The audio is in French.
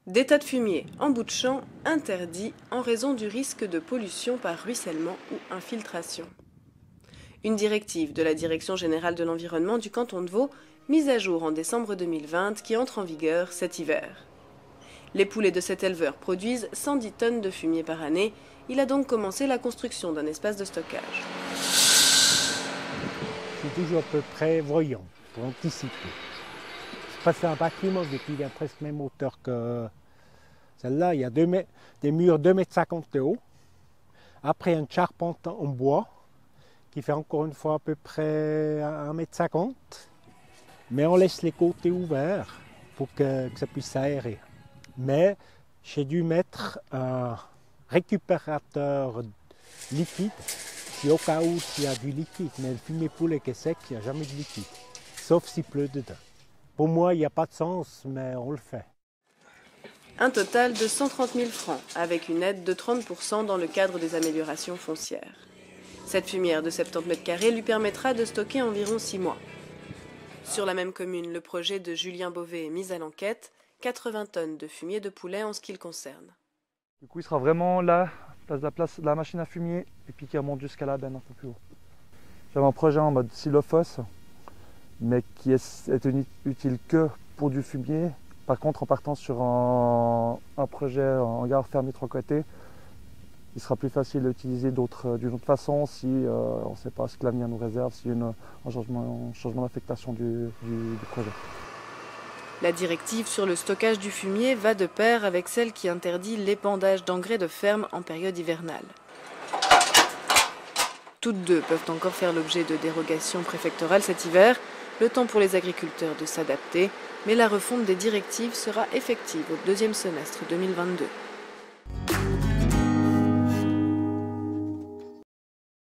Des tas de fumier en bout de champ interdits en raison du risque de pollution par ruissellement ou infiltration. Une directive de la Direction générale de l'environnement du canton de Vaud, mise à jour en décembre 2020, qui entre en vigueur cet hiver. Les poulets de cet éleveur produisent 110 tonnes de fumier par année. Il a donc commencé la construction d'un espace de stockage. Je suis toujours à peu près voyant pour anticiper. C'est un bâtiment qui vient presque même hauteur que celle-là. Il y a des murs 2,50 m de haut. Après, une charpente en bois qui fait encore une fois à peu près 1,50 m. Mais on laisse les côtés ouverts pour que ça puisse s'aérer. Mais j'ai dû mettre un récupérateur liquide, si au cas où il y a du liquide. Mais le fumier poulet qui est sec, il n'y a jamais de liquide, sauf s'il pleut dedans. Pour moi, il n'y a pas de sens, mais on le fait. Un total de 130 000 francs, avec une aide de 30 % dans le cadre des améliorations foncières. Cette fumière de 70 m² lui permettra de stocker environ 6 mois. Sur la même commune, le projet de Julien Beauvais est mis à l'enquête, 80 tonnes de fumier de poulet en ce qui le concerne. Du coup, il sera vraiment là, place de la machine à fumier, et puis qui remonte jusqu'à la benne un peu plus haut. J'avais un projet en mode silophos, mais qui est utile que pour du fumier. Par contre, en partant sur un projet en gare fermée 3 côtés, il sera plus facile à utiliser d'une autre façon si on ne sait pas ce que l'avenir nous réserve, s'il y a un changement d'affectation du projet. La directive sur le stockage du fumier va de pair avec celle qui interdit l'épandage d'engrais de ferme en période hivernale. Toutes deux peuvent encore faire l'objet de dérogations préfectorales cet hiver, le temps pour les agriculteurs de s'adapter, mais la refonte des directives sera effective au deuxième semestre 2022.